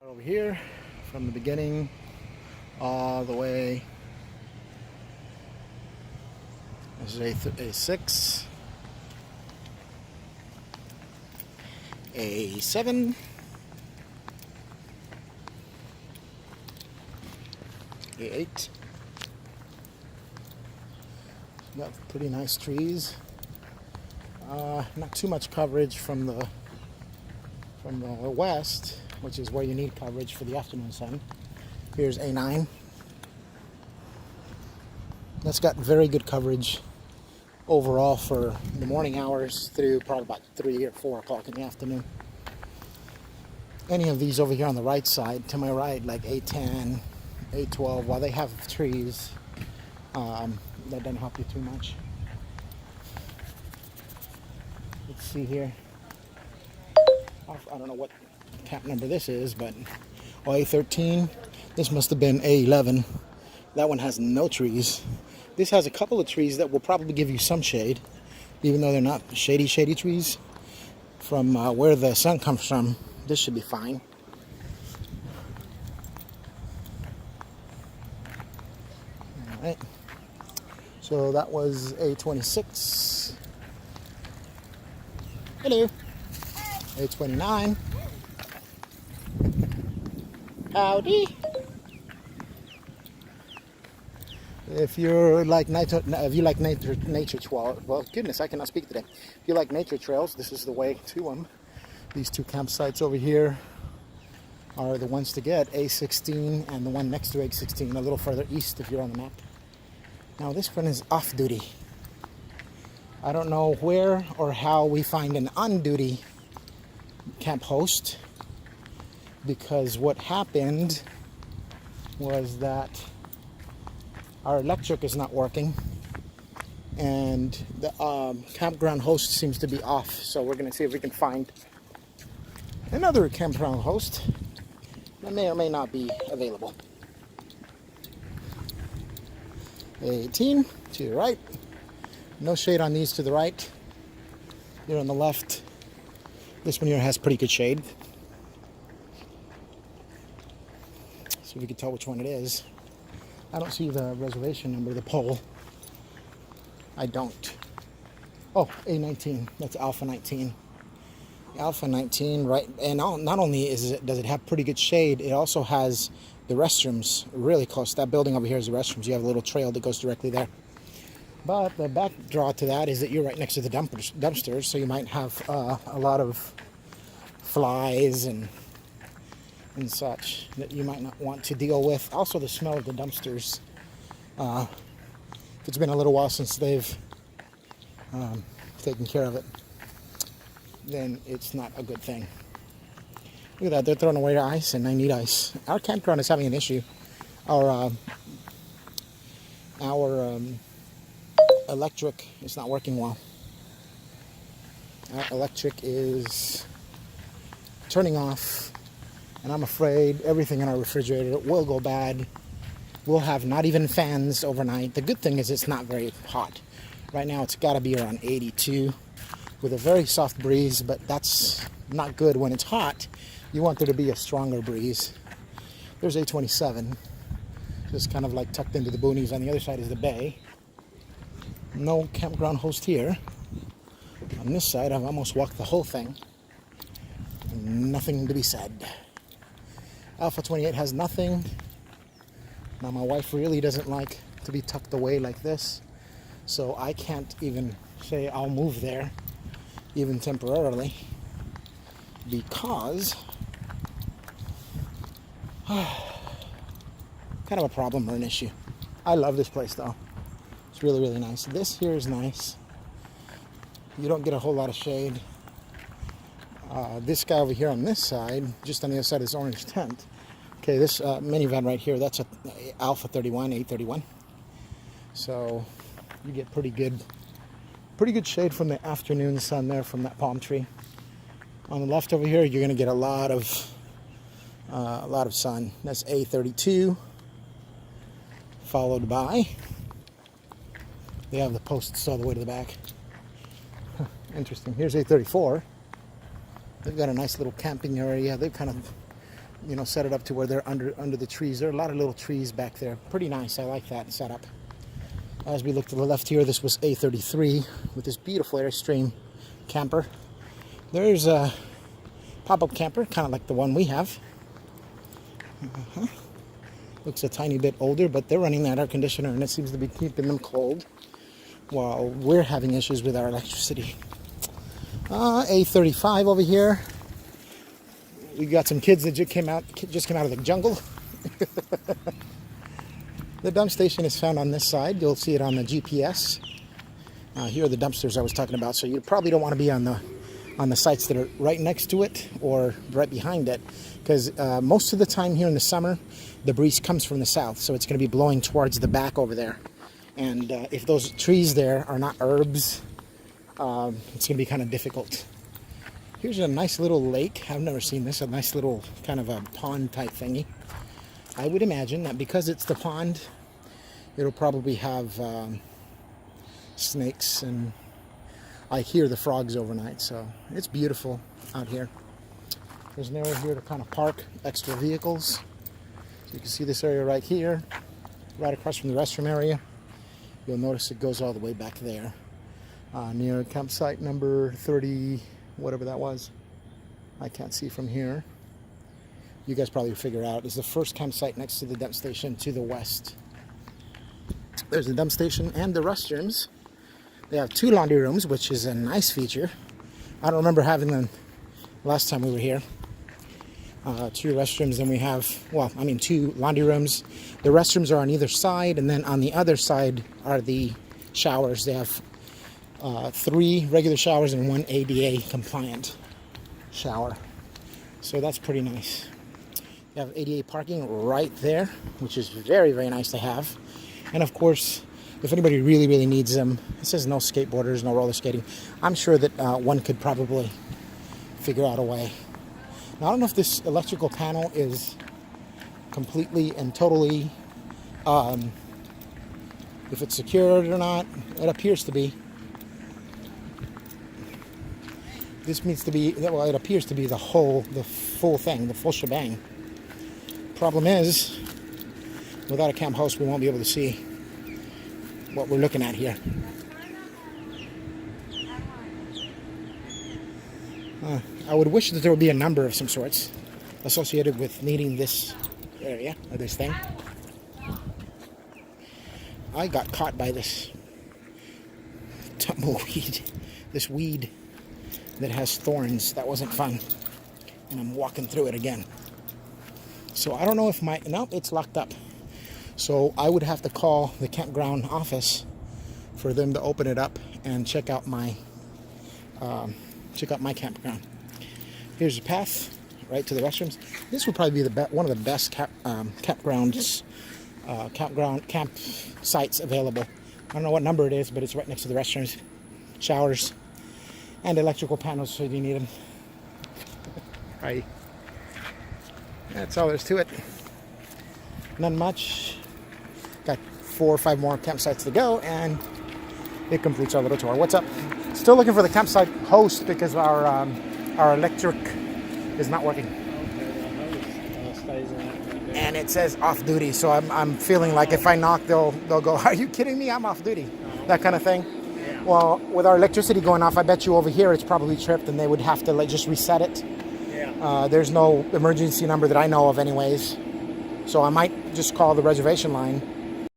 Over here from the beginning all the way. This is A6, A7, A8. Got pretty nice trees. Not too much coverage from the west, which is where you need coverage for the afternoon sun. Here's A9. That's got very good coverage overall for the morning hours through probably about 3 or 4 o'clock in the afternoon. Any of these over here on the right side, to my right, like A10, A12, while they have trees, that doesn't help you too much. Let's see here. I don't know what camp number this is, but A13. This must have been A11. That one has no trees. This has a couple of trees that will probably give you some shade, even though they're not shady trees. From where the sun comes from, this should be fine. All right. So that was A26. Hello. A29. Howdy. If you like nature trails, well, goodness, I cannot speak today. If you like nature trails, this is the way to them. These two campsites over here are the ones to get, A16 and the one next to A16, a little further east if you're on the map. Now this one is off duty. I don't know where or how we find an on-duty camp host, because what happened was that our electric is not working and the campground host seems to be off, so we're going to see if we can find another campground host that may or may not be available. 18 to your right. No shade on these to the right. Here on the left, this one here has pretty good shade. So if you can tell which one it is. I don't see the reservation number, the pole. I don't. Oh, A19. That's Alpha 19. Alpha 19, right? And not only does it have pretty good shade, it also has the restrooms really close. That building over here is the restrooms. You have a little trail that goes directly there. But the backdraw to that is that you're right next to the dumpsters, so you might have a lot of flies and such that you might not want to deal with. Also, the smell of the dumpsters. If it's been a little while since they've taken care of it, then it's not a good thing. Look at that, they're throwing away ice, and I need ice. Our campground is having an issue. Our electric is not working well. Our electric is turning off, and I'm afraid everything in our refrigerator will go bad. We'll have not even fans overnight. The good thing is it's not very hot. Right now it's got to be around 82 with a very soft breeze, but that's not good when it's hot. You want there to be a stronger breeze. There's A27, just kind of like tucked into the boonies. On the other side is the bay. No campground host here. On this side, I've almost walked the whole thing. Nothing to be said. Alpha 28 has nothing. Now my wife really doesn't like to be tucked away like this, so I can't even say I'll move there, even temporarily, because kind of a problem or an issue. I love this place though. It's really, really nice. This here is nice. You don't get a whole lot of shade. This guy over here on this side, just on the other side of this orange tent. Okay, this minivan right here, that's a Alpha 31, A31. So you get pretty good shade from the afternoon sun there from that palm tree. On the left over here, you're going to get a lot of sun. That's A32, followed by, they have the posts all the way to the back. Interesting. Here's A34. They've got a nice little camping area. They've kind of you know, set it up to where they're under the trees. There are a lot of little trees back there. Pretty nice. I like that setup. As we look to the left here, this was A33 with this beautiful Airstream camper. There's a pop-up camper, kind of like the one we have. Looks a tiny bit older, but they're running that air conditioner, and it seems to be keeping them cold while we're having issues with our electricity. A35 over here. We got some kids that just came out of the jungle. The dump station is found on this side. You'll see it on the GPS. Here are the dumpsters I was talking about. So you probably don't want to be on the sites that are right next to it or right behind it, because most of the time here in the summer, the breeze comes from the south, so it's going to be blowing towards the back over there. And if those trees there are not herbs, it's going to be kind of difficult. Here's a nice little lake. I've never seen this. A nice little kind of a pond type thingy. I would imagine that because it's the pond, it'll probably have snakes, and I hear the frogs overnight, so it's beautiful out here. There's an area here to kind of park extra vehicles. So you can see this area right here, right across from the restroom area. You'll notice it goes all the way back there, near campsite number 30, whatever that was. I can't see from here. You guys probably figure out. It's the first campsite next to the dump station to the west. There's the dump station and the restrooms. They have 2 laundry rooms, which is a nice feature. I don't remember having them last time we were here. 2 restrooms, and we have, 2 laundry rooms. The restrooms are on either side, and then on the other side are the showers. They have 3 regular showers and 1 ADA compliant shower. So that's pretty nice. You have ADA parking right there, which is very, very nice to have. And of course, if anybody really, really needs them, it says no skateboarders, no roller skating. I'm sure that one could probably figure out a way. Now, I don't know if this electrical panel is completely and totally, if it's secured or not. It appears to be. This needs to be, well, it appears to be the full thing, the full shebang. Problem is, without a camp host, we won't be able to see what we're looking at here. I would wish that there would be a number of some sorts associated with needing this area, or this thing. I got caught by this tumbleweed, this weed that has thorns. That wasn't fun. And I'm walking through it again. So I don't know if no, it's locked up. So I would have to call the campground office for them to open it up and check out my campground. Here's the path right to the restrooms. This would probably be one of the best campsites available. I don't know what number it is, but it's right next to the restrooms, showers, and electrical panels so you need them. Right. That's all there is to it. Not much. Got 4 or 5 more campsites to go, and it completes our little tour. What's up? Still looking for the campsite host because our electric is not working. And it says off duty, so I'm feeling like if I knock, they'll go, "Are you kidding me? I'm off duty." That kind of thing. Yeah. Well, with our electricity going off, I bet you over here it's probably tripped, and they would have to just reset it. Yeah. There's no emergency number that I know of anyways. So I might just call the reservation line